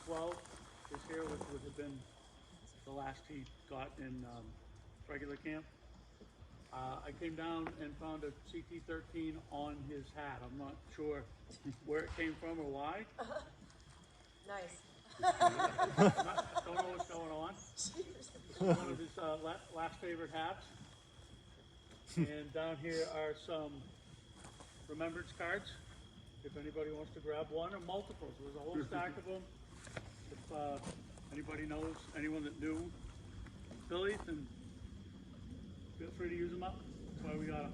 12 this year, which would have been the last he got in regular camp. I came down and found a CT-13 on his hat. I'm not sure where it came from or why. Nice. Don't know what's going on. It's one of his last favorite hats. And down here are some remembrance cards, if anybody wants to grab one, or multiples. There's a whole stack of them. If anybody knows anyone that knew Billy, then feel free to use them up. That's why we got them.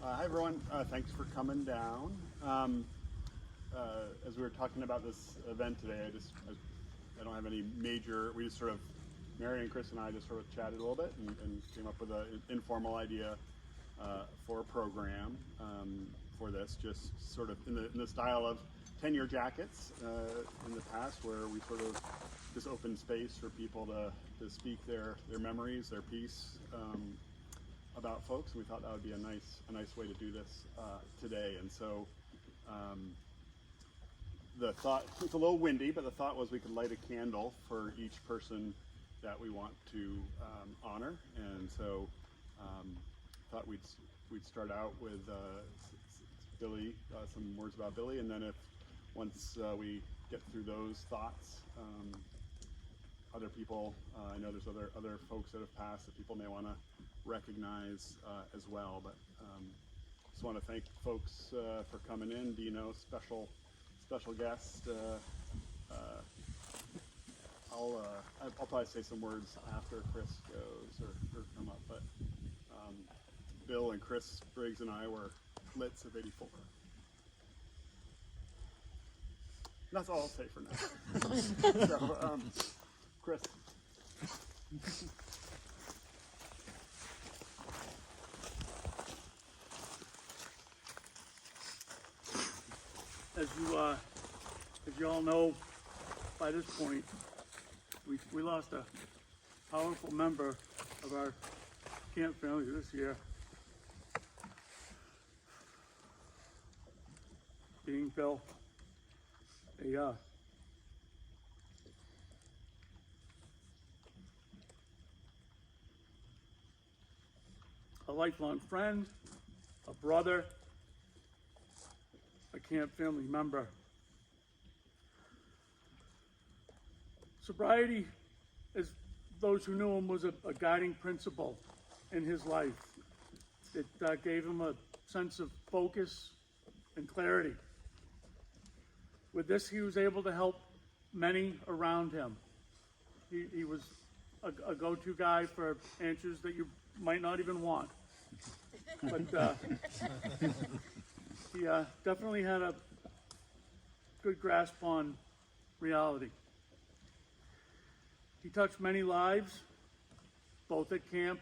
Hi everyone, thanks for coming down. As we were talking about this event today, I don't have any major, we just sort of, Mary and Chris and I just sort of chatted a little bit and came up with an informal idea for a program for this, just sort of in the style of 10-year jackets in the past, where we sort of just open space for people to speak their memories, their piece, about folks, and we thought that would be a nice way to do this today. And so the thought, it's a little windy, but the thought was we could light a candle for each person that we want to honor. And so thought we'd start out with Billy, some words about Billy, and then once we get through those thoughts, other people, I know there's other folks that have passed that people may want to recognize as well, but just want to thank folks for coming in. Dino, special guest. I'll probably say some words after Chris goes or come up, but Bill and Chris Briggs and I were Litz of '84. That's all I'll say for now. So, Chris. As you all know, by this point, we lost a powerful member of our camp family this year, being Bill, a lifelong friend, a brother, a camp family member. Sobriety, as those who knew him, was a guiding principle in his life. It gave him a sense of focus and clarity. With this, he was able to help many around him. He was a go-to guy for answers that you might not even want. But he definitely had a good grasp on reality. He touched many lives, both at camp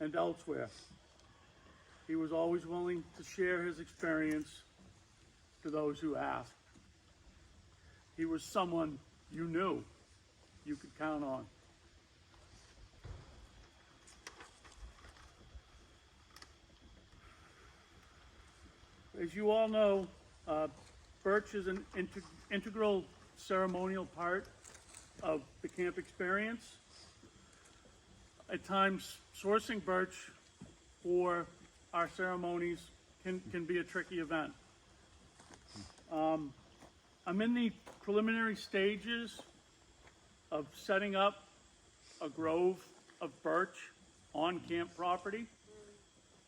and elsewhere. He was always willing to share his experience to those who asked. He was someone you knew you could count on. As you all know, Birch is an integral ceremonial part of the camp experience. At times, sourcing Birch for our ceremonies can be a tricky event. I'm in the preliminary stages of setting up a grove of birch on camp property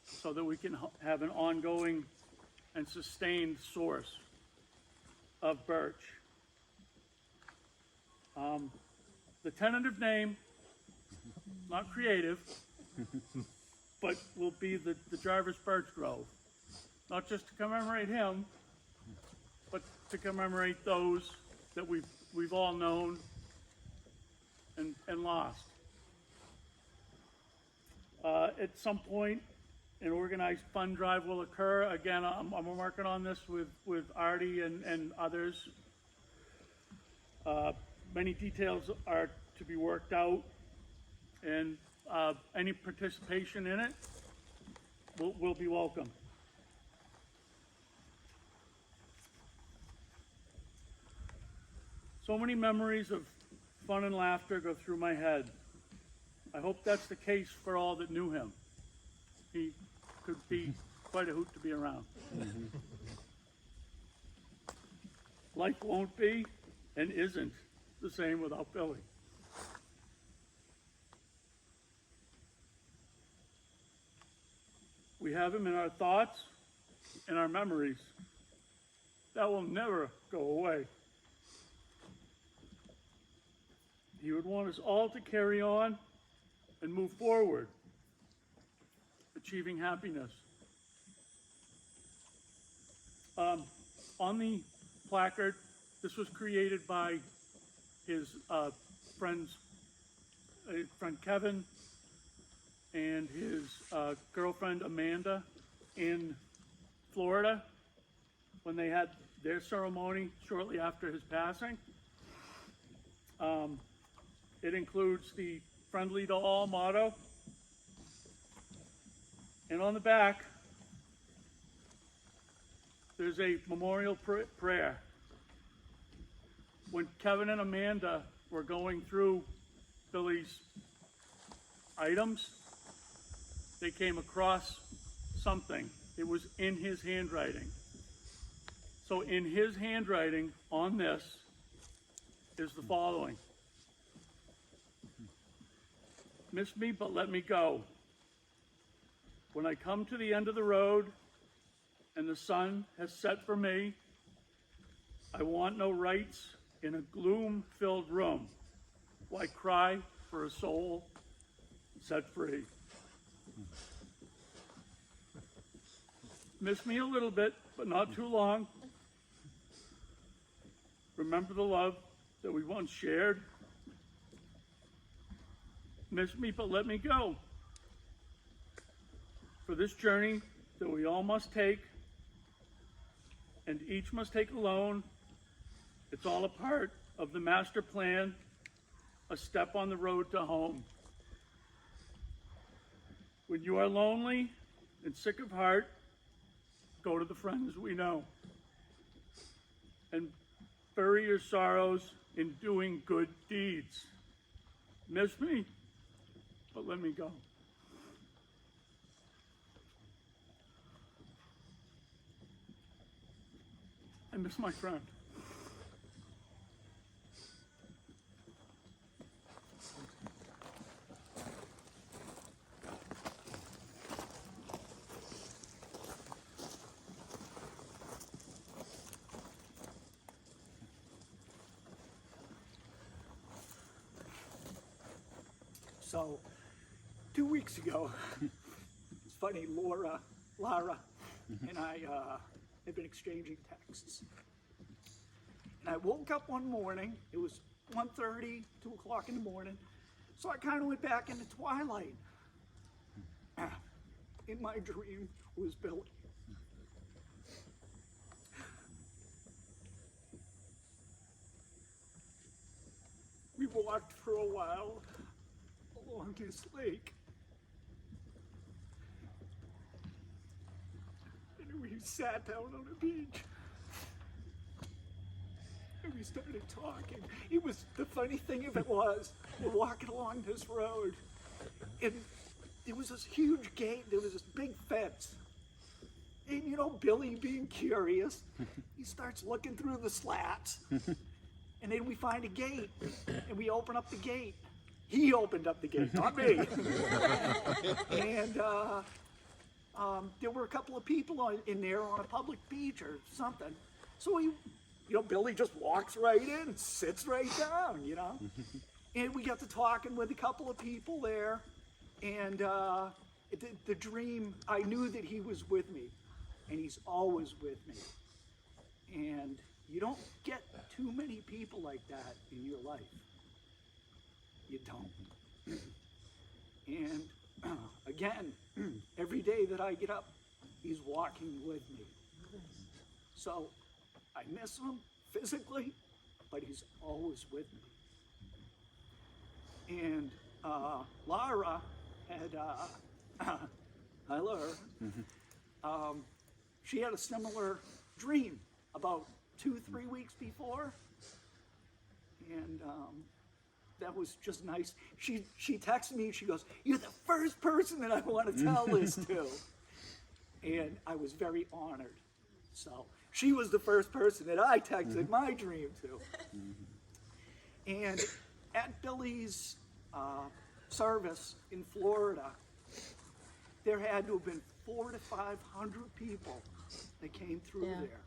so that we can have an ongoing and sustained source of birch. The tentative name, not creative, but will be the Jarvis Birch Grove. not just to commemorate him, but to commemorate those that we've all known and lost. At some point, an organized fund drive will occur. Again, I'm working on this with Artie and others. Many details are to be worked out, and any participation in it will be welcome. So many memories of fun and laughter go through my head. I hope that's the case for all that knew him. He could be quite a hoot to be around. Life won't be and isn't the same without Billy. We have him in our thoughts and our memories. That will never go away. He would want us all to carry on and move forward, achieving happiness. On the placard, this was created by his friend Kevin and his girlfriend Amanda in Florida when they had their ceremony shortly after his passing. It includes the friendly to all motto. And on the back, there's a memorial prayer. When Kevin and Amanda were going through Billy's items, they came across something. It was in his handwriting. So in his handwriting on this is the following. Miss me, but let me go. When I come to the end of the road and the sun has set for me, I want no rights in a gloom-filled room. Why cry for a soul set free? Miss me a little bit, but not too long. Remember the love that we once shared. Miss me, but let me go. For this journey that we all must take, and each must take alone, it's all a part of the master plan, a step on the road to home. When you are lonely and sick of heart, go to the friends we know and bury your sorrows in doing good deeds. Miss me, but let me go. I miss my friend. So, 2 weeks ago, it's funny, Lara, and I have been exchanging texts. And I woke up one morning, it was 1:30, 2 o'clock in the morning, so I kind of went back into twilight. In my dream was Billy. We walked for a while along this lake. And we sat down on a beach. And we started talking. It was, the funny thing of it was, we're walking along this road, and there was this huge gate, there was this big fence. And you know, Billy being curious, he starts looking through the slats. And then we find a gate, and we open up the gate. He opened up the gate, not me. And there were a couple of people in there on a public beach or something. So he, you know, Billy just walks right in and sits right down, you know. And we got to talking with a couple of people there. And the dream, I knew that he was with me. and he's always with me. And you don't get too many people like that in your life. You don't. And again, every day that I get up, he's walking with me. So I miss him physically, but he's always with me. And Lara had, hi Laura, she had a similar dream about 2-3 weeks before. And that was just nice. She texted me, she goes, "You're the first person that I want to tell this to." And I was very honored. So she was the first person that I texted my dream to. And at Billy's service in Florida, there had to have been 400 to 500 people that came through there.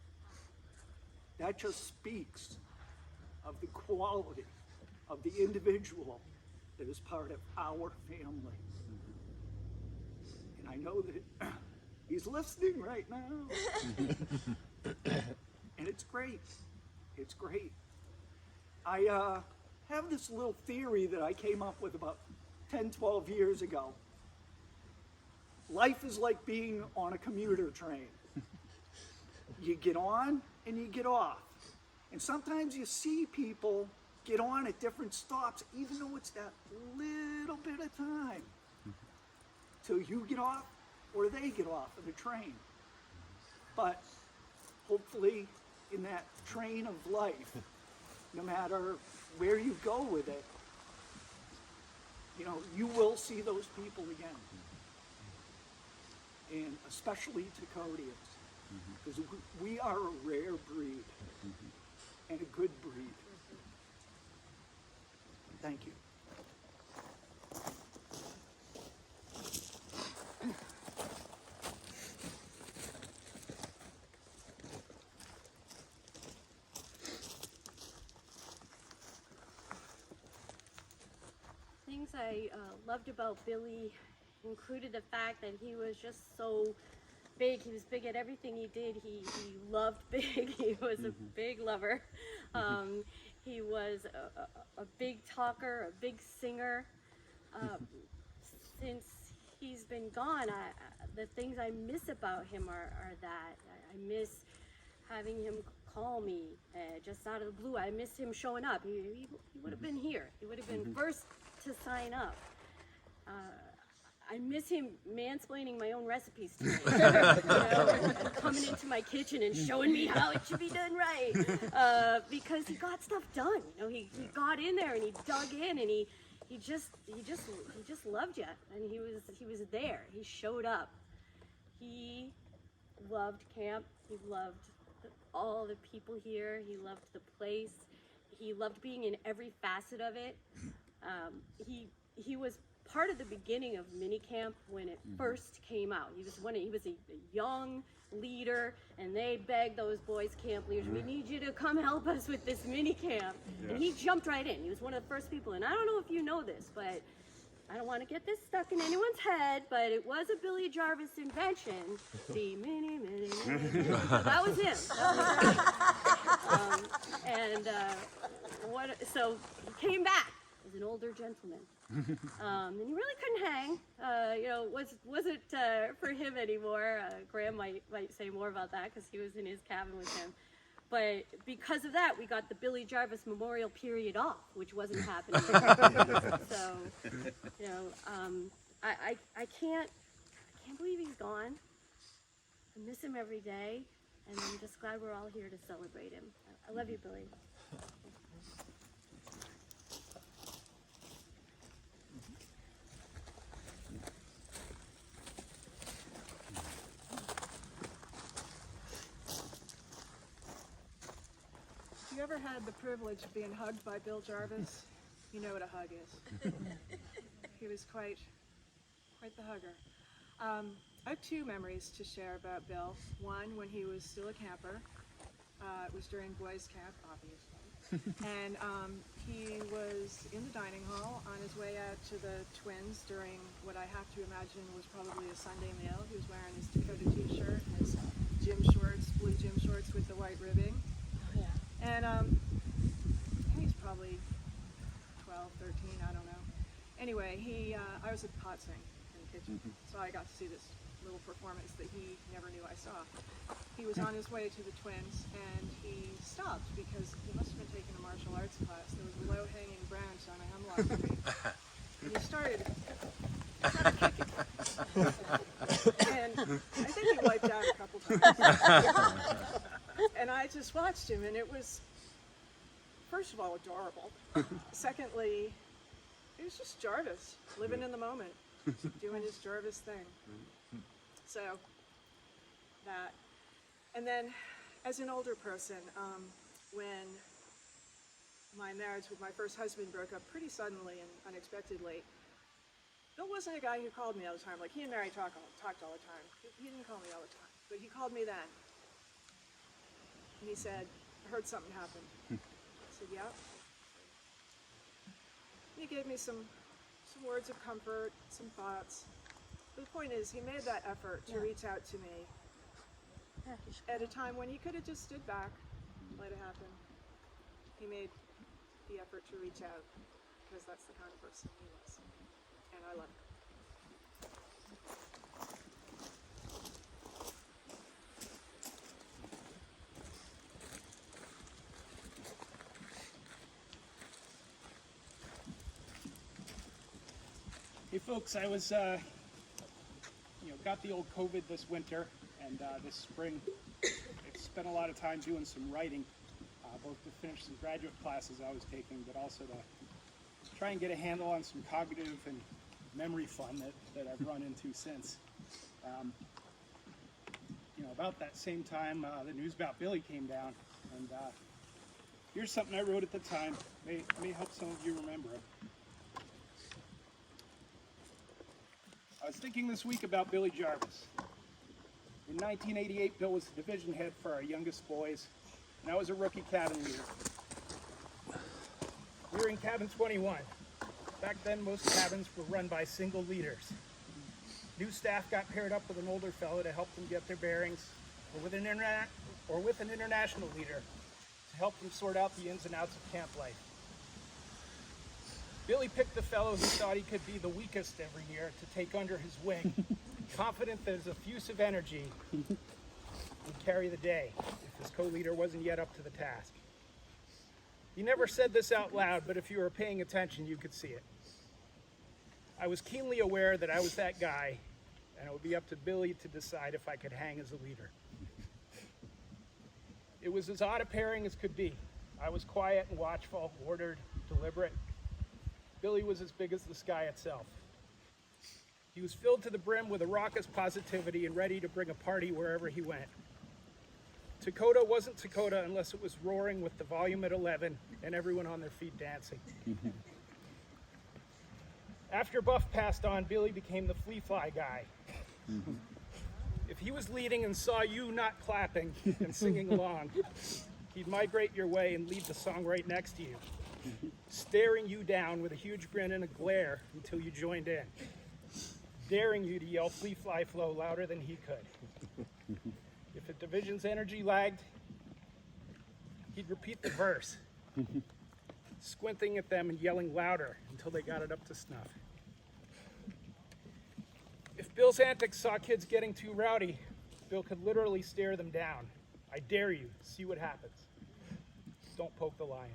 That just speaks of the quality of the individual that is part of our family. And I know that he's listening right now. And it's great. It's great. I have this little theory that I came up with about 10, 12 years ago. Life is like being on a commuter train. You get on and you get off. And sometimes you see people get on at different stops, even though it's that little bit of time till you get off or they get off of the train. But hopefully in that train of life, no matter where you go with it, you know, you will see those people again. And especially Takodians, because we are a rare breed and a good breed. Thank you. Things I loved about Billy included the fact that he was just so big. He was big at everything he did. He loved big. He was a big lover. He was a big talker, a big singer. Since he's been gone, the things I miss about him are that. I miss having him call me just out of the blue. I miss him showing up. He would have been here. He would have been first to sign up. I miss him mansplaining my own recipes to me, you know, and coming into my kitchen and showing me how it should be done right, because he got stuff done. You know, he got in there and he dug in and he just loved you, and he was there. He showed up. He loved camp. He loved all the people here. He loved the place. He loved being in every facet of it. He was part of the beginning of minicamp when it first came out. He was a young leader, and they begged those boys camp leaders, "We need you to come help us with this minicamp." And he jumped right in. He was one of the first people. And I don't know if you know this, but I don't want to get this stuck in anyone's head, but it was a Billy Jarvis invention. The mini. So that was him. So he came back as an older gentleman. And he really couldn't hang. You know, wasn't for him anymore. Graham might say more about that because he was in his cabin with him. But because of that, we got the Billy Jarvis Memorial period off, which wasn't happening. So, you know, I can't believe he's gone. I miss him every day, and I'm just glad we're all here to celebrate him. I love you, Billy. If you ever had the privilege of being hugged by Bill Jarvis, you know what a hug is. He was quite the hugger. I have two memories to share about Bill. One, when he was still a camper. It was during boys' camp, obviously. And he was in the dining hall on his way out to the Twins during what I have to imagine was probably a Sunday meal. He was wearing his Takodah t-shirt and his white ribbing. Oh, yeah. And I think he's probably 12, 13, I don't know. Anyway, I was at the pot sing in the kitchen, so I got to see this little performance that he never knew I saw. He was on his way to the Twins, and he stopped because he must have been taking a martial arts class. There was a low-hanging branch on a hemlock tree, and he started kicking. And I think he wiped out a couple times. And I just watched him, and it was, first of all, adorable. Secondly, it was just Jarvis, living in the moment, doing his Jarvis thing. So, that. And then, as an older person, when my marriage with my first husband broke up pretty suddenly and unexpectedly, Bill wasn't a guy who called me all the time. Like, he and Mary talked all the time. He didn't call me all the time, but he called me then. And he said, I heard something happened. I said, yeah. And he gave me some words of comfort, some thoughts. But the point is, he made that effort to reach out to me at a time when he could have just stood back and let it happen. He made the effort to reach out because that's the kind of person he was. And I love him. Hey folks, I was, got the old COVID this winter, and this spring I spent a lot of time doing some writing, both to finish some graduate classes I was taking, but also to try and get a handle on some cognitive and memory fun that I've run into since. About that same time, the news about Billy came down, and here's something I wrote at the time. May help some of you remember it. I was thinking this week about Billy Jarvis. In 1988, Bill was the division head for our youngest boys, and I was a rookie cabin leader. We were in cabin 21. Back then, most cabins were run by single leaders. New staff got paired up with an older fellow to help them get their bearings, or with an international leader to help them sort out the ins and outs of camp life. Billy picked the fellow who thought he could be the weakest every year to take under his wing, confident that his effusive energy would carry the day if his co-leader wasn't yet up to the task. He never said this out loud, but if you were paying attention, you could see it. I was keenly aware that I was that guy, and it would be up to Billy to decide if I could hang as a leader. It was as odd a pairing as could be. I was quiet and watchful, ordered, deliberate. Billy was as big as the sky itself. He was filled to the brim with a raucous positivity and ready to bring a party wherever he went. Takodah wasn't Takodah unless it was roaring with the volume at 11 and everyone on their feet dancing. After Buff passed on, Billy became the flea-fly guy. If he was leading and saw you not clapping and singing along, he'd migrate your way and lead the song right next to you, staring you down with a huge grin and a glare until you joined in, daring you to yell "Flea Fly Flow" louder than he could. If a division's energy lagged, he'd repeat the verse, squinting at them and yelling louder until they got it up to snuff. If Bill's antics saw kids getting too rowdy, Bill could literally stare them down. I dare you, see what happens. Don't poke the lion.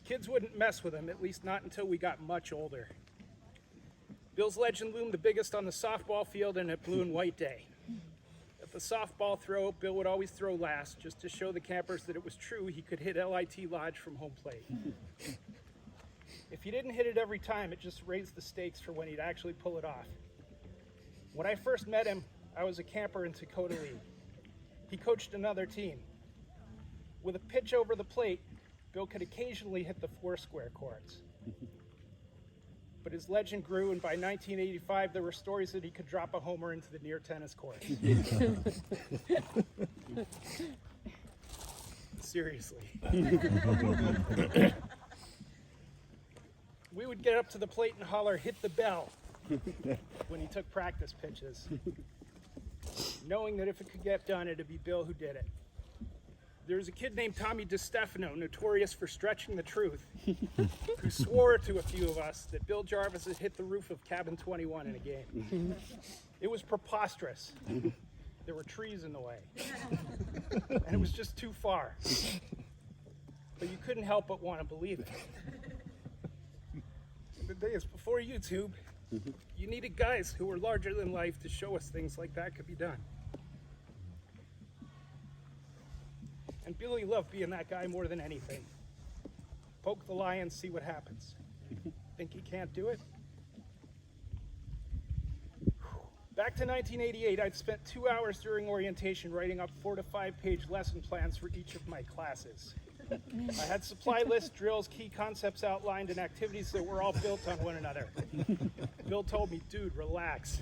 Kids wouldn't mess with him, at least not until we got much older. Bill's legend loomed the biggest on the softball field and at Blue and White Day. At the softball throw, Bill would always throw last, just to show the campers that it was true he could hit LIT Lodge from home plate. If he didn't hit it every time, it just raised the stakes for when he'd actually pull it off. When I first met him, I was a camper in Takodah League. He coached another team. With a pitch over the plate, Bill could occasionally hit the four-square courts. But his legend grew, and by 1985, there were stories that he could drop a homer into the near tennis court. Seriously. We would get up to the plate and holler, "Hit the bell," when he took practice pitches, knowing that if it could get done, it'd be Bill who did it. There's a kid named Tommy DiStefano, notorious for stretching the truth, who swore to a few of us that Bill Jarvis had hit the roof of cabin 21 in a game. It was preposterous. There were trees in the way. And it was just too far. But you couldn't help but want to believe it. The days before YouTube, you needed guys who were larger than life to show us things like that could be done. And Billy loved being that guy more than anything. Poke the lion, see what happens. Think he can't do it? Back to 1988, I'd spent 2 hours during orientation writing up 4 to 5 page lesson plans for each of my classes. I had supply lists, drills, key concepts outlined, and activities that were all built on one another. Bill told me, dude, relax.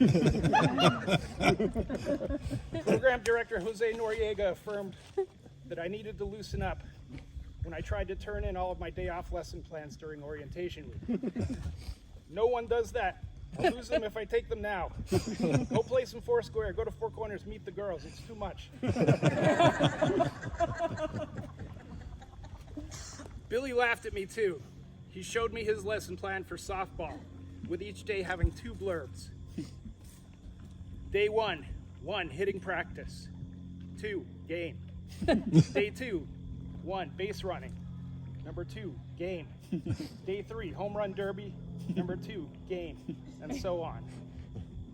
Program director Jose Noriega affirmed that I needed to loosen up when I tried to turn in all of my day off lesson plans during orientation week. No one does that. I'll lose them if I take them now. Go play some Foursquare, go to Four Corners, meet the girls. It's too much. Billy laughed at me too. He showed me his lesson plan for softball, with each day having 2 blurbs. Day 1, hitting practice. 2, game. Day 2, 1, base running. Number 2, game. Day 3, home run derby. Number 2, game. And so on.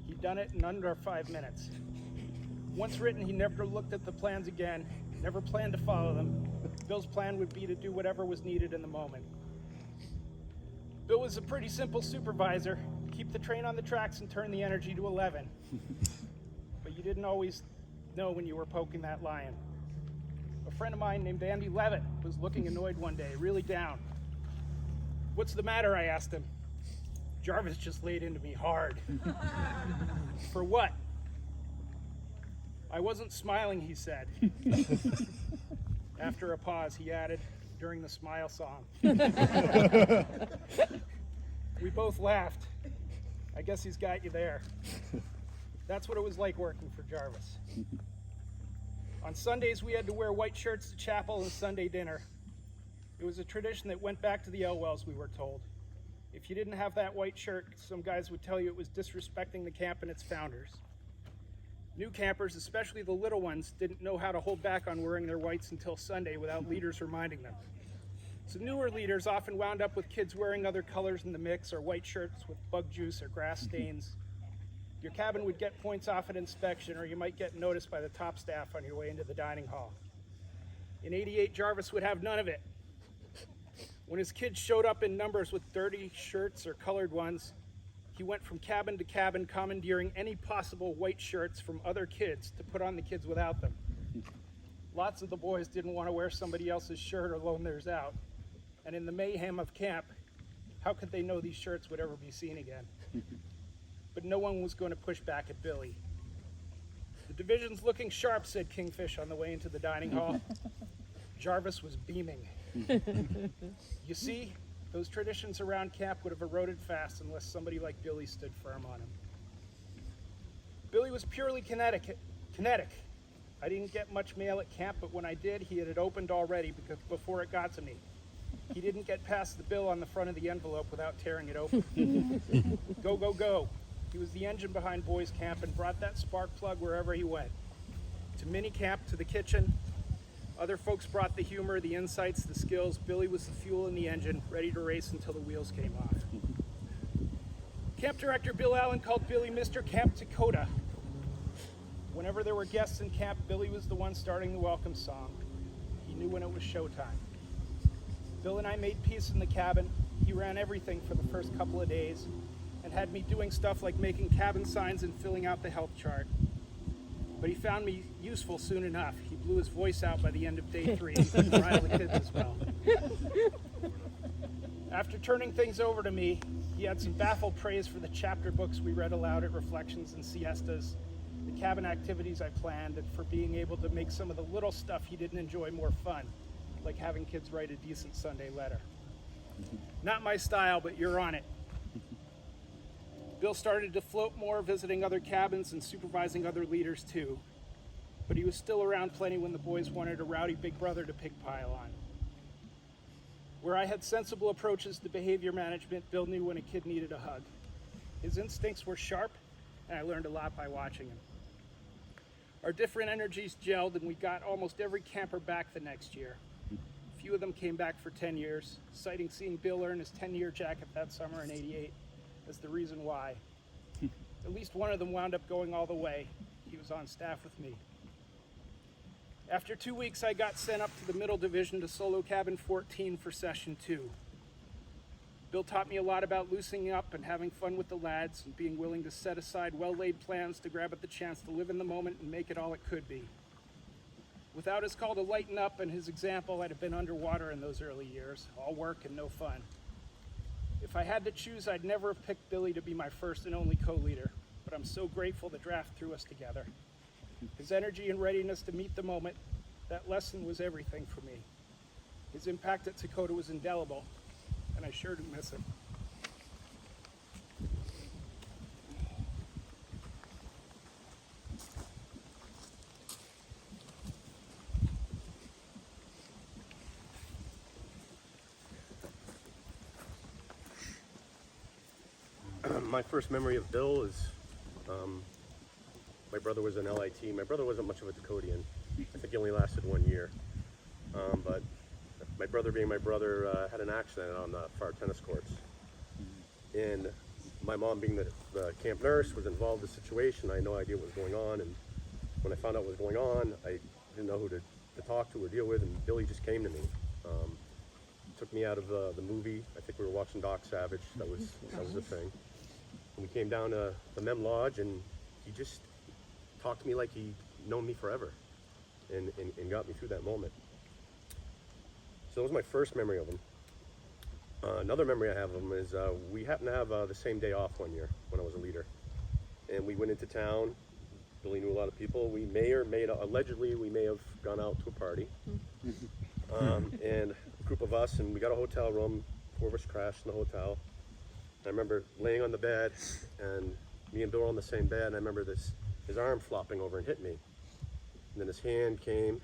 He'd done it in under 5 minutes. Once written, he never looked at the plans again, never planned to follow them. Bill's plan would be to do whatever was needed in the moment. Bill was a pretty simple supervisor. Keep the train on the tracks and turn the energy to 11. But you didn't always know when you were poking that lion. A friend of mine named Andy Levitt was looking annoyed one day, really down. What's the matter, I asked him. Jarvis just laid into me hard. For what? I wasn't smiling, he said. After a pause, he added, during the smile song. We both laughed. I guess he's got you there. That's what it was like working for Jarvis. On Sundays, we had to wear white shirts to chapel and Sunday dinner. It was a tradition that went back to the Elwells, we were told. If you didn't have that white shirt, some guys would tell you it was disrespecting the camp and its founders. New campers, especially the little ones, didn't know how to hold back on wearing their whites until Sunday without leaders reminding them. So newer leaders often wound up with kids wearing other colors in the mix, or white shirts with bug juice or grass stains. Your cabin would get points off at inspection, or you might get noticed by the top staff on your way into the dining hall. In '88, Jarvis would have none of it. When his kids showed up in numbers with dirty shirts or colored ones, he went from cabin to cabin commandeering any possible white shirts from other kids to put on the kids without them. Lots of the boys didn't want to wear somebody else's shirt or loan theirs out. And in the mayhem of camp, how could they know these shirts would ever be seen again? But no one was going to push back at Billy. The division's looking sharp, said Kingfish on the way into the dining hall. Jarvis was beaming. You see, those traditions around camp would have eroded fast unless somebody like Billy stood firm on them. Billy was purely kinetic. I didn't get much mail at camp, but when I did, he had it opened already before it got to me. He didn't get past the bill on the front of the envelope without tearing it open. Go, go, go. He was the engine behind boys camp and brought that spark plug wherever he went. To mini camp, to the kitchen. Other folks brought the humor, the insights, the skills. Billy was the fuel in the engine, ready to race until the wheels came off. Camp director Bill Allen called Billy Mr. Camp Takodah. Whenever there were guests in camp, Billy was the one starting the welcome song. He knew when it was showtime. Bill and I made peace in the cabin. He ran everything for the first couple of days and had me doing stuff like making cabin signs and filling out the health chart. But he found me useful soon enough. He blew his voice out by the end of day 3 and riled the kids as well. After turning things over to me, he had some baffled praise for the chapter books we read aloud at reflections and siestas, the cabin activities I planned, and for being able to make some of the little stuff he didn't enjoy more fun, like having kids write a decent Sunday letter. Not my style, but you're on it. Bill started to float more, visiting other cabins and supervising other leaders too. but he was still around plenty when the boys wanted a rowdy big brother to pigpile on. Where I had sensible approaches to behavior management, Bill knew when a kid needed a hug. His instincts were sharp, and I learned a lot by watching him. Our different energies gelled, and we got almost every camper back the next year. A few of them came back for 10 years, citing seeing Bill earn his 10-year jacket that summer in '88 as the reason why. At least one of them wound up going all the way. He was on staff with me. After 2 weeks, I got sent up to the middle division to solo cabin 14 for session 2. Bill taught me a lot about loosening up and having fun with the lads and being willing to set aside well-laid plans to grab at the chance to live in the moment and make it all it could be. Without his call to lighten up and his example, I'd have been underwater in those early years, all work and no fun. If I had to choose, I'd never have picked Billy to be my first and only co-leader, but I'm so grateful the draft threw us together. His energy and readiness to meet the moment, that lesson was everything for me. His impact at Takodah was indelible, and I sure do miss him. My first memory of Bill is my brother was in LIT. My brother wasn't much of a Takodian. I think he only lasted 1 year. But my brother, being my brother, had an accident on the far tennis courts. And my mom, being the camp nurse, was involved in the situation. I had no idea what was going on. And when I found out what was going on, I didn't know who to talk to or deal with. And Billy just came to me. Took me out of the movie. I think we were watching Doc Savage. That was the thing. And we came down to the Mem Lodge, and he just talked to me like he'd known me forever and got me through that moment. So that was my first memory of him. Another memory I have of him is we happened to have the same day off one year when I was a leader. And we went into town. Billy knew a lot of people. Allegedly, we may have gone out to a party. And a group of us, and we got a hotel room. 4 of us crashed in the hotel. I remember laying on the bed, and me and Bill were on the same bed, and I remember his arm flopping over and hit me. And then his hand came,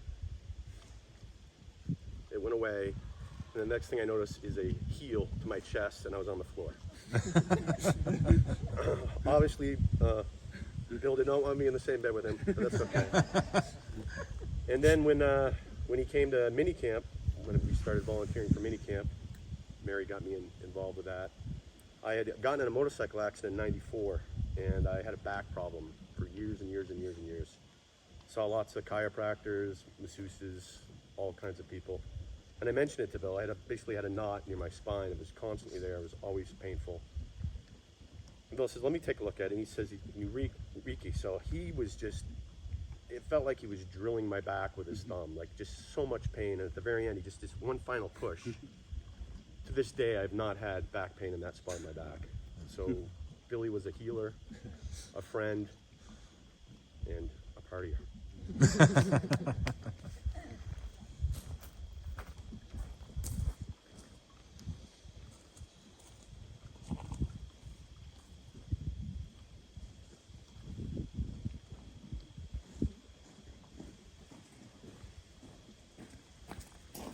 it went away, and the next thing I noticed is a heel to my chest, and I was on the floor. Obviously, Bill did not want me in the same bed with him, but that's okay. And then when he came to minicamp, when we started volunteering for minicamp, Mary got me involved with that. I had gotten in a motorcycle accident in '94, and I had a back problem for years and years and years and years. Saw lots of chiropractors, masseuses, all kinds of people. And I mentioned it to Bill. I basically had a knot near my spine. It was constantly there. It was always painful. And Bill says, let me take a look at it. And he says, Reiki. So he was just, it felt like he was drilling my back with his thumb, like just so much pain. And at the very end, he just, this one final push. To this day, I've not had back pain in that spot in my back. So Billy was a healer, a friend, and a partier.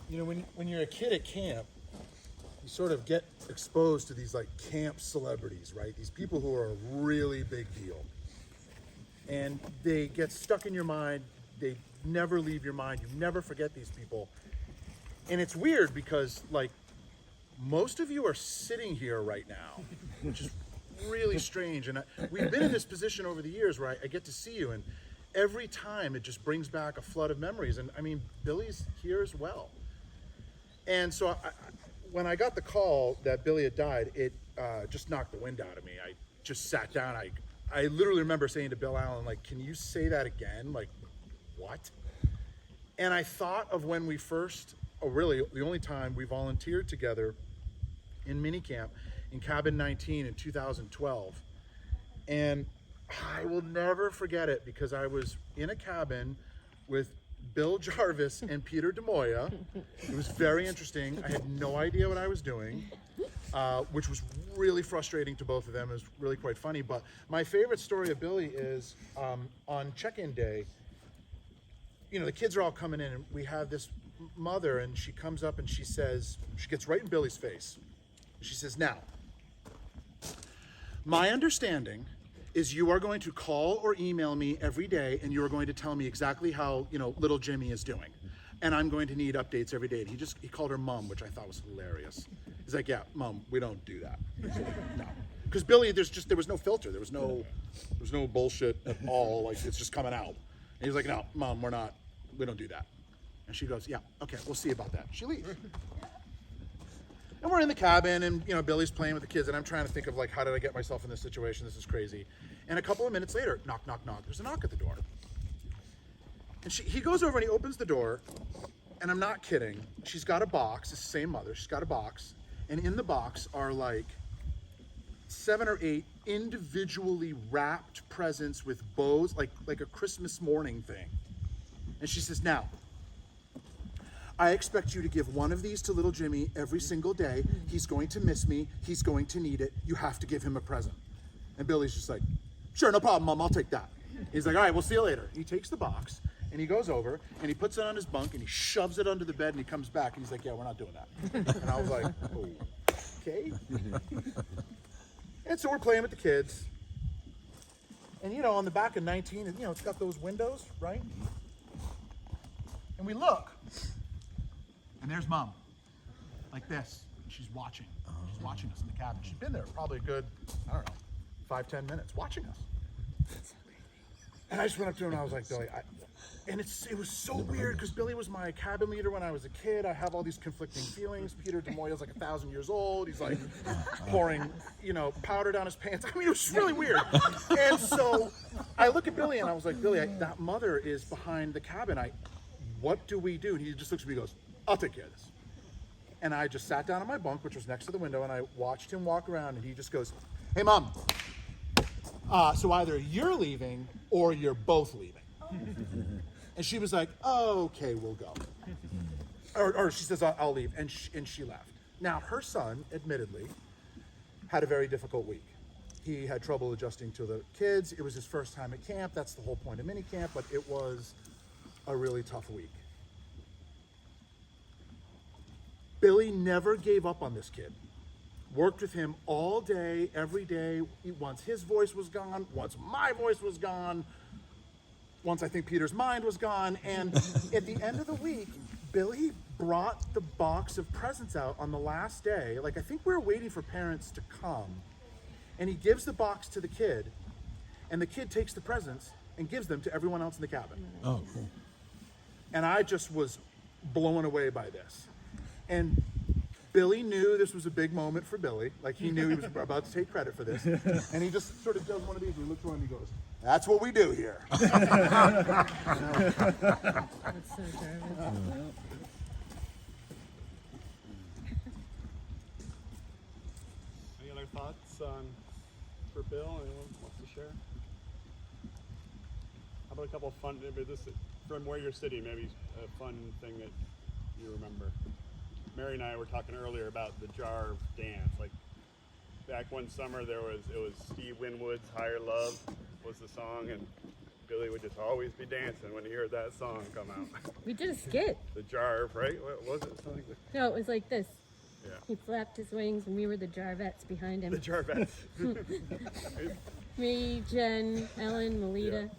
You know, when you're a kid at camp, you sort of get exposed to these like camp celebrities, right? These people who are a really big deal. And they get stuck in your mind. They never leave your mind. You never forget these people. And it's weird because like most of you are sitting here right now, which is really strange. And we've been in this position over the years where I get to see you, and every time it just brings back a flood of memories. And I mean, Billy's here as well. And so when I got the call that Billy had died, it just knocked the wind out of me. I just sat down. I literally remember saying to Bill Allen, like, can you say that again? Like, what? And I thought of when we first, really the only time we volunteered together in minicamp in cabin 19 in 2012. And I will never forget it because I was in a cabin with Bill Jarvis and Peter DeMoya. It was very interesting. I had no idea what I was doing, which was really frustrating to both of them. It was really quite funny. But my favorite story of Billy is on check-in day, you know, the kids are all coming in, and we have this mother, and she comes up and she says, she gets right in Billy's face. She says, now, my understanding is you are going to call or email me every day, and you are going to tell me exactly how, you know, little Jimmy is doing. And I'm going to need updates every day. And he called her mom, which I thought was hilarious. He's like, yeah, mom, we don't do that. No. Because Billy, there was no filter. There was no bullshit at all. Like, it's just coming out. And he's like, no, mom, we don't do that. And she goes, yeah, okay, we'll see about that. She leaves. And we're in the cabin, and, you know, Billy's playing with the kids, and I'm trying to think of, like, how did I get myself in this situation? This is crazy. And a couple of minutes later, knock, knock, knock. There's a knock at the door. And he goes over and he opens the door, and I'm not kidding. She's got a box. It's the same mother. She's got a box. And in the box are, like, 7 or 8 individually wrapped presents with bows, like a Christmas morning thing. And she says, now, I expect you to give one of these to little Jimmy every single day. He's going to miss me. He's going to need it. You have to give him a present. And Billy's just like, sure, no problem, Mom, I'll take that. He's like, all right, we'll see you later. He takes the box, and he goes over, and he puts it on his bunk, and he shoves it under the bed, and he comes back, and he's like, yeah, we're not doing that. And I was like, oh, okay. And so we're playing with the kids. And, you know, on the back of 19, you know, it's got those windows, right? And we look. And there's Mom, like this. She's watching. She's watching us in the cabin. She's been there probably a good, I don't know, 5-10 minutes watching us. And I just went up to her and I was like, Billy, it was so weird because Billy was my cabin leader when I was a kid. I have all these conflicting feelings. Peter DeMoya's like 1,000 years old. He's like pouring, you know, powder down his pants. I mean, it was really weird. And so I look at Billy and I was like, Billy, that mother is behind the cabin. What do we do? And he just looks at me and goes, I'll take care of this. And I just sat down on my bunk, which was next to the window, and I watched him walk around, and he just goes, hey, Mom, so either you're leaving or you're both leaving. And she was like, oh, okay, we'll go. Or she says, I'll leave, and she left. Now, her son, admittedly, had a very difficult week. He had trouble adjusting to the kids. It was his first time at camp. That's the whole point of mini camp, but it was a really tough week. Billy never gave up on this kid. Worked with him all day, every day. Once his voice was gone, once my voice was gone, once I think Peter's mind was gone. And at the end of the week, Billy brought the box of presents out on the last day. Like, I think we were waiting for parents to come. And he gives the box to the kid, and the kid takes the presents and gives them to everyone else in the cabin. Oh, cool. And I just was blown away by this. And Billy knew this was a big moment for Billy. Like, he knew he was about to take credit for this. And he just sort of does one of these, and he looks around and he goes, that's what we do here. That's so Jarvis. Any other thoughts for Bill? Anyone wants to share? How about a couple of fun, maybe this, from where you're sitting, maybe a fun thing that you remember? Mary and I were talking earlier about the Jarvis dance. Like, back one summer, it was Steve Winwood's "Higher Love" was the song, and Billy would just always be dancing when he heard that song come out. We did a skit. The Jarvis, right? What was it? Something like No, it was like this. Yeah. He flapped his wings, and we were the Jarvettes behind him. The Jarvis. Me, Jen, Ellen, Melita.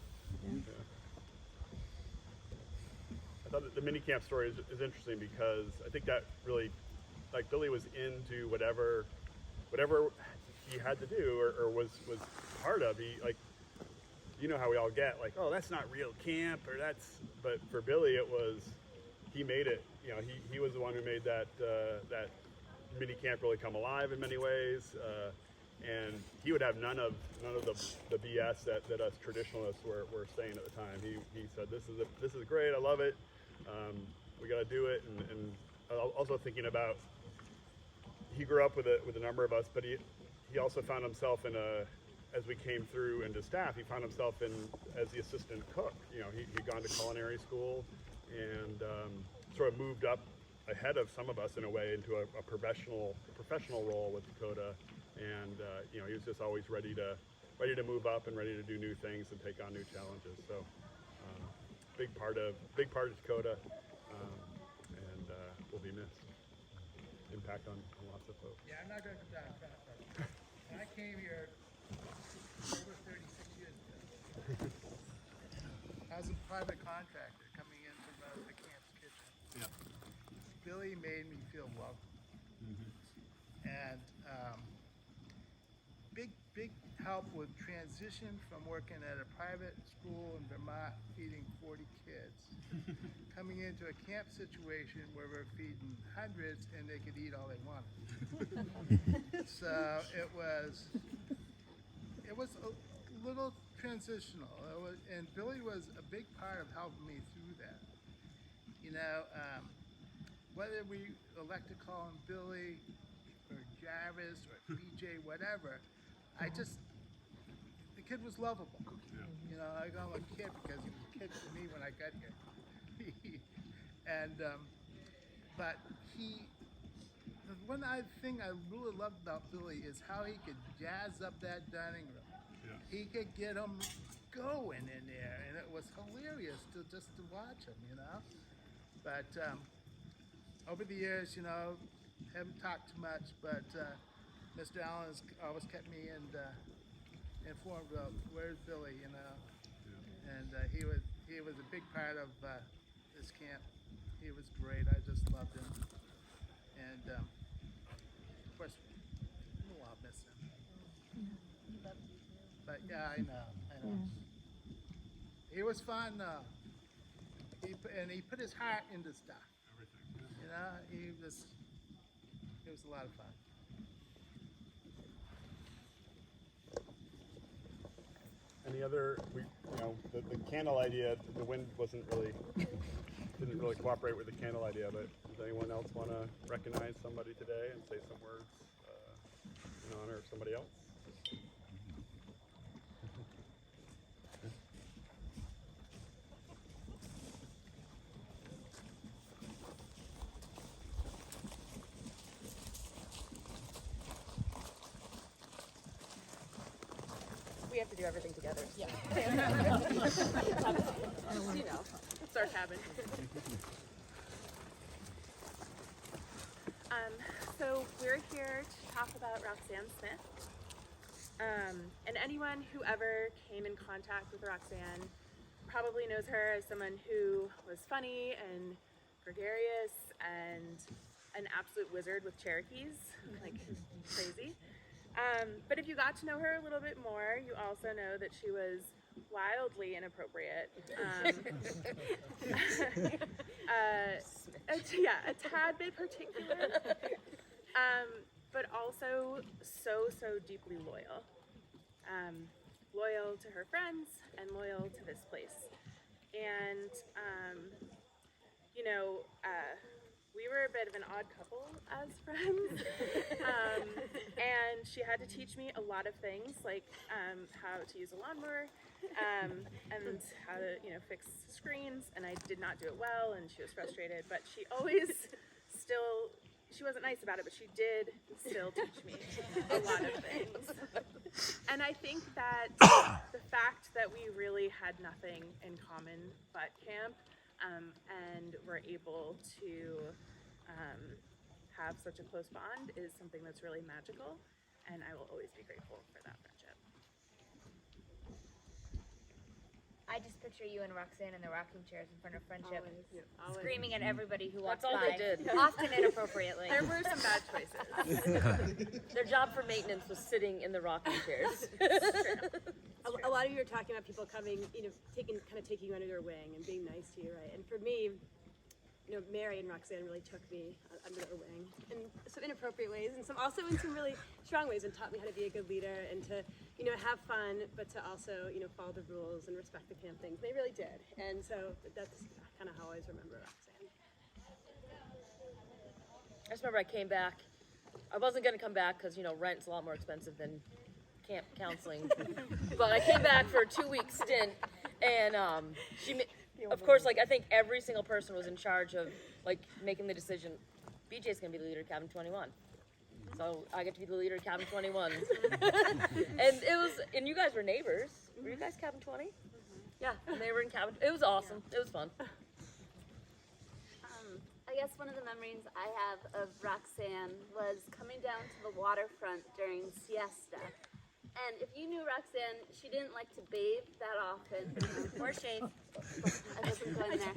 I thought that the mini camp story is interesting because I think that really, like, Billy was into whatever he had to do or was part of. He, like, you know how we all get, like, oh, that's not real camp, or but for Billy it was, he made it. You know, he was the one who made that mini camp really come alive in many ways, and he would have none of the BS that us traditionalists were saying at the time. He said, this is great, I love it. We got to do it, and also thinking about, he grew up with a number of us, but he also found himself as we came through into staff, he found himself as the assistant cook. You know, he'd gone to culinary school and sort of moved up ahead of some of us in a way into a professional role with Takodah, and you know, he was just always ready to move up and ready to do new things and take on new challenges. So big part of Takodah, and will be missed. Impact on lots of folks. Yeah, I'm not going to come down front, but when I came here over 36 years ago, I was a private contractor coming in to run the camp's kitchen. Yeah. Billy made me feel welcome. And big help with transition from working at a private school in Vermont feeding 40 kids, coming into a camp situation where we're feeding hundreds and they could eat all they wanted. So it was a little transitional. And Billy was a big part of helping me through that. You know, whether we elect to call him Billy or Jarvis or BJ, whatever, the kid was lovable. Yeah. You know, I call him a kid because he was a kid to me when I got here. And, but the one thing I really loved about Billy is how he could jazz up that dining room. Yeah. He could get them going in there, and it was hilarious to watch him, you know. But over the years, you know, haven't talked too much, but Mr. Allen has always kept me informed of where's Billy, you know. Yeah. And he was a big part of this camp. He was great. I just loved him. And of course, I'll miss him. But yeah, I know. He was fun though. He put his heart into stuff. Everything. You know, it was a lot of fun. Any other, the candle idea, the wind didn't really cooperate with the candle idea, but does anyone else want to recognize somebody today and say some words in honor of somebody else? We have to do everything together. Yeah. You know, it's our cabin. So we're here to talk about Roxanne Smith. And anyone who ever came in contact with Roxanne probably knows her as someone who was funny and gregarious and an absolute wizard with Cherokees, like crazy. But if you got to know her a little bit more, you also know that she was wildly inappropriate. A tad bit particular, but also so deeply loyal. Loyal to her friends and loyal to this place. And, we were a bit of an odd couple as friends. And she had to teach me a lot of things, like how to use a lawnmower, and how to, fix screens. And I did not do it well, and she was frustrated. But she always she wasn't nice about it, but she did still teach me a lot of things. And I think that the fact that we really had nothing in common but camp, and were able to have such a close bond is something that's really magical, and I will always be grateful for that friendship. I just picture you and Roxanne in the rocking chairs in front of Friendship, Always. screaming at everybody who walks That's all by, they did. often inappropriately. There were some bad choices. Their job for maintenance was sitting in the rocking chairs. A lot of you are talking about people coming, taking you under their wing and being nice to you, right? And for me, Mary and Roxanne really took me under their wing in some inappropriate ways, and also in some really strong ways, and taught me how to be a good leader and to, have fun, but to also, follow the rules and respect the camp things. They really did, and so that's kind of how I always remember Roxanne. I just remember I came back. I wasn't going to come back because, rent's a lot more expensive than camp counseling. But I came back for a 2-week stint, and of course, I think every single person was in charge of, making the decision, BJ's going to be the leader of Cabin 21. So I get to be the leader of Cabin 21. And you guys were neighbors. Were you guys Cabin 20? Yeah, and they were in cabin. It was awesome. It was fun. I guess one of the memories I have of Roxanne was coming down to the waterfront during siesta. And if you knew Roxanne, she didn't like to bathe that often. Or shave. I wasn't going there.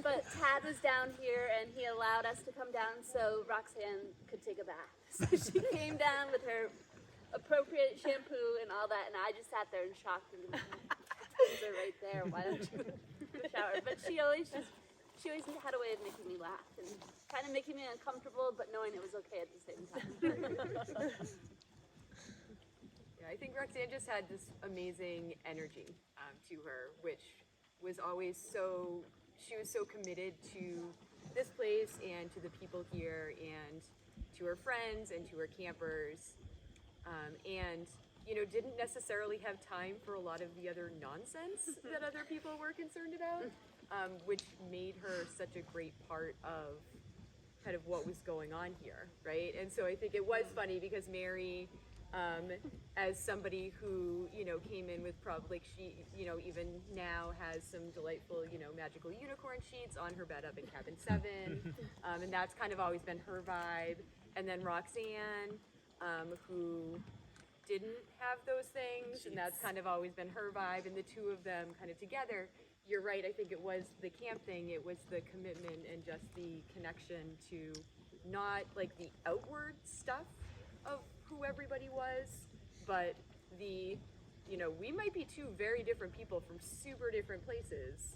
But Tad was down here and he allowed us to come down so Roxanne could take a bath. So she came down with her appropriate shampoo and all that, and I just sat there in shock and things are right there. Why don't you shower? But she always had a way of making me laugh and kind of making me uncomfortable, but knowing it was okay at the same time. Yeah, I think Roxanne just had this amazing energy to her, which was always she was so committed to this place and to the people here and to her friends and to her campers, and didn't necessarily have time for a lot of the other nonsense that other people were concerned about, which made her such a great part of kind of what was going on here, right? And so I think it was funny because Mary, as somebody who came in with probably she even now has some delightful magical unicorn sheets on her bed up in cabin 7, and that's kind of always been her vibe. And then Roxanne, who didn't have those things, and that's kind of always been her vibe. And the two of them kind of together, you're right, I think it was the camp thing, it was the commitment and just the connection to not like the outward stuff of who everybody was, but the, we might be two very different people from super different places,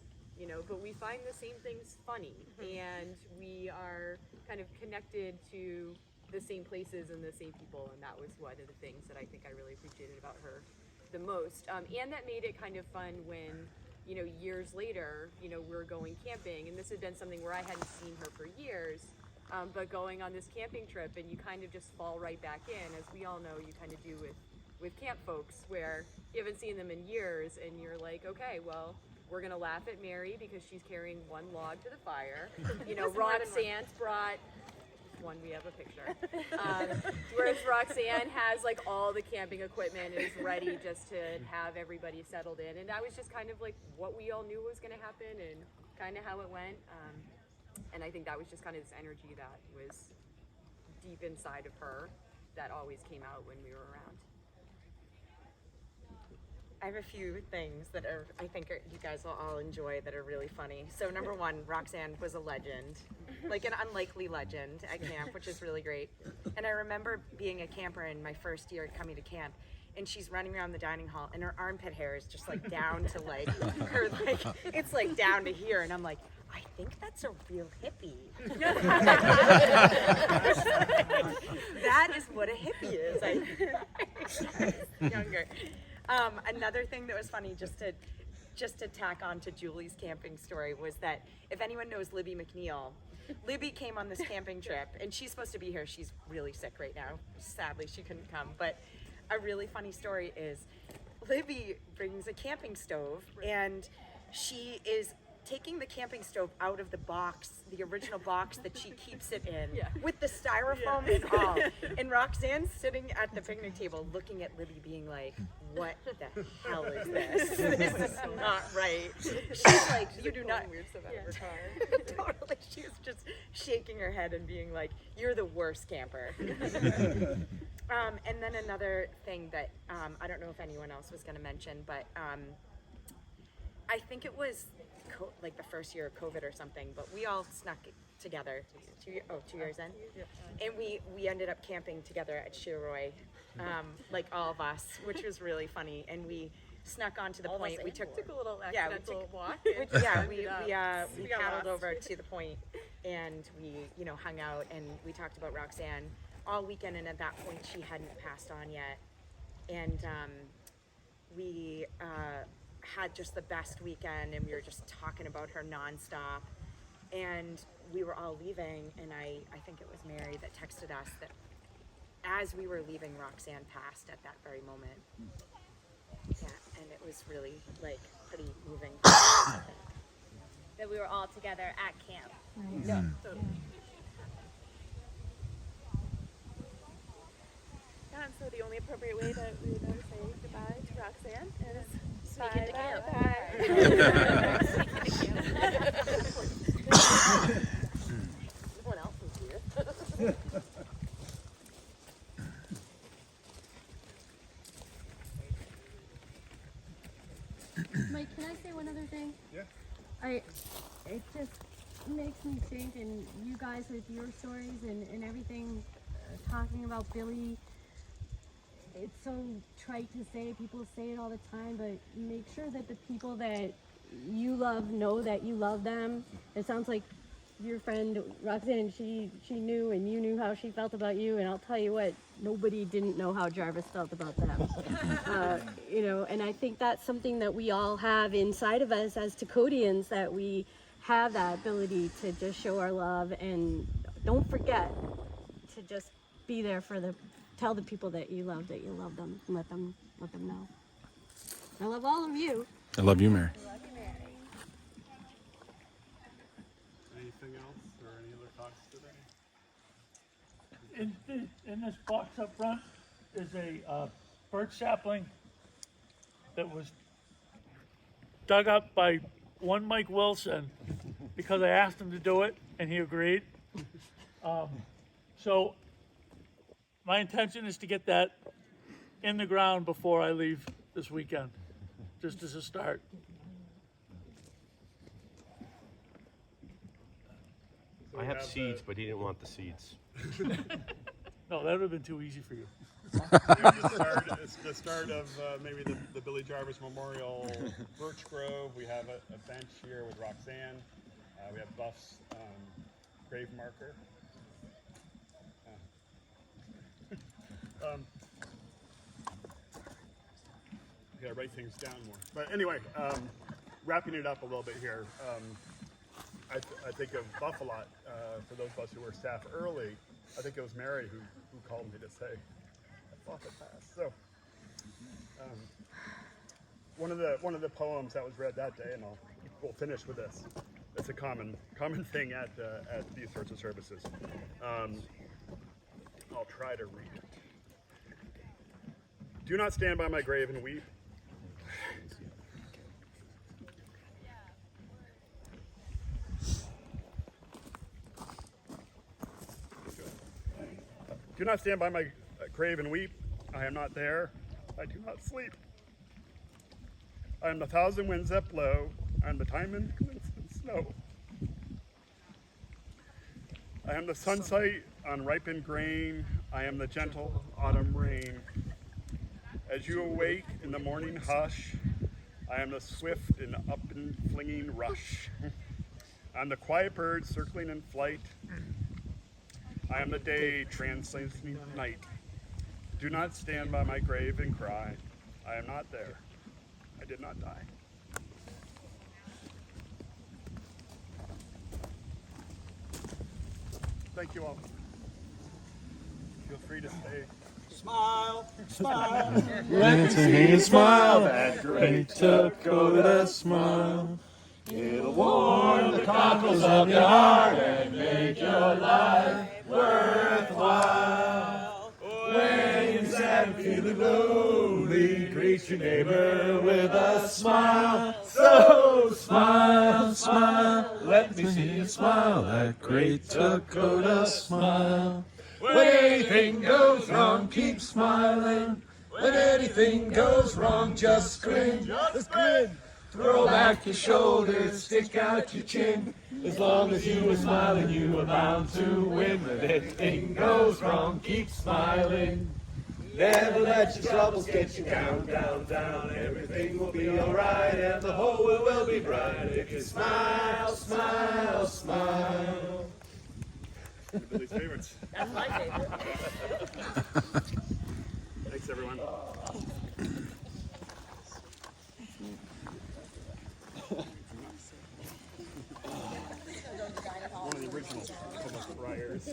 but we find the same things funny, and we are kind of connected to the same places and the same people, and that was one of the things that I think I really appreciated about her the most. And that made it kind of fun when, years later, we're going camping, and this had been something where I hadn't seen her for years, but going on this camping trip, and you kind of just fall right back in, as we all know you kind of do with camp folks, where you haven't seen them in years, and you're like, okay, well, we're gonna laugh at Mary because she's carrying one log to the fire. Roxanne's brought one, we have a picture. Whereas Roxanne has like all the camping equipment and is ready just to have everybody settled in. And that was just kind of like what we all knew was going to happen and kind of how it went. And I think that was just kind of this energy that was deep inside of her that always came out when we were around. I have a few things that I think you guys will all enjoy that are really funny. So number one, Roxanne was a legend, like an unlikely legend at camp, which is really great. And I remember being a camper in my first year coming to camp, and she's running around the dining hall, and her armpit hair is just like down to like her, like it's like down to here, and I'm like, I think that's a real hippie. That is what a hippie is. I was younger. Another thing that was funny, just to tack on to Julie's camping story, was that if anyone knows Libby McNeil, Libby came on this camping trip, and she's supposed to be here. She's really sick right now. Sadly, she couldn't come. But a really funny story is Libby brings a camping stove, and she is taking the camping stove out of the box, the original box that she keeps it in, with the styrofoam and all. And Roxanne's sitting at the picnic table looking at Libby being like, what the hell is this? This is not right. She's like, you do not. Weird stuff out of her car. Totally. She was just shaking her head and being like, you're the worst camper. And then another thing that I don't know if anyone else was going to mention, but I think it was like the first year of COVID or something, but we all snuck together 2 years in, and we ended up camping together at Shiroy, like all of us, which was really funny. And we snuck onto the point. We took a little accidental walk. We paddled over to the point, and we hung out, and we talked about Roxanne all weekend. And at that point, she hadn't passed on yet, and we had just the best weekend, and we were just talking about her nonstop. And we were all leaving, and I think it was Mary that texted us that as we were leaving, Roxanne passed at that very moment. Yeah, and it was really like pretty moving. That we were all together at camp. Right. Yeah, totally. Yeah, and so the only appropriate way that we would know to say goodbye to Roxanne is Sneak into camp. No one else is here. Mike, can I say one other thing? Yeah. It just makes me think, and you guys with your stories and everything, talking about Billy, it's so trite to say, people say it all the time, but make sure that the people that you love know that you love them. It sounds like your friend Roxanne, she knew and you knew how she felt about you, and I'll tell you what, nobody didn't know how Jarvis felt about them. You know, and I think that's something that we all have inside of us as Takodians, that we have that ability to just show our love, and don't forget to just be there for tell the people that you love them, and let them know. I love all of you. I love you, Mary. Anything else or any other thoughts today? In this box up front is a birch sapling that was dug up by one Mike Wilson because I asked him to do it and he agreed. So my intention is to get that in the ground before I leave this weekend, just as a start. I have seeds, but he didn't want the seeds. No, that would have been too easy for you. It's the start of maybe the Billy Jarvis Memorial Birch Grove. We have a bench here with Roxanne. We have Buff's grave marker. I gotta write things down more. But anyway, wrapping it up a little bit here. I think of Buff a lot. For those of us who were staff early, I think it was Mary who called me to say, Buff had passed. So one of the poems that was read that day, and we'll finish with this. It's a common thing at these sorts of services. I'll try to read it. Do not stand by my grave and weep. Do not stand by my grave and weep. I am not there. I do not sleep. I am the thousand winds that blow. I am the time and snow. I am the sunset on ripened grain. I am the gentle autumn rain. As you awake in the morning hush, I am the swift and up and flinging rush. I am the quiet bird circling in flight. I am the day translating night. Do not stand by my grave and cry. I am not there. I did not die. Thank you all. Feel free to stay. Smile, smile. Let's see you smile, that great Takodah smile. It'll warm the cockles of your heart and make your life worthwhile. When you're sad and feeling lonely, greet your neighbor with a smile. So smile, smile, let me see you smile, that great Takodah smile. When anything goes wrong, keep smiling. When anything goes wrong, just grin. Just grin. Throw back your shoulders, stick out your chin. As long as you are smiling, you are bound to win. When anything goes wrong, keep smiling. Never let your troubles get you down, down, down. Everything will be alright and the whole world will be bright if you smile, smile, smile. Billy's favorites. That's my favorite. Thanks, everyone. One of the original Plymouth Friars.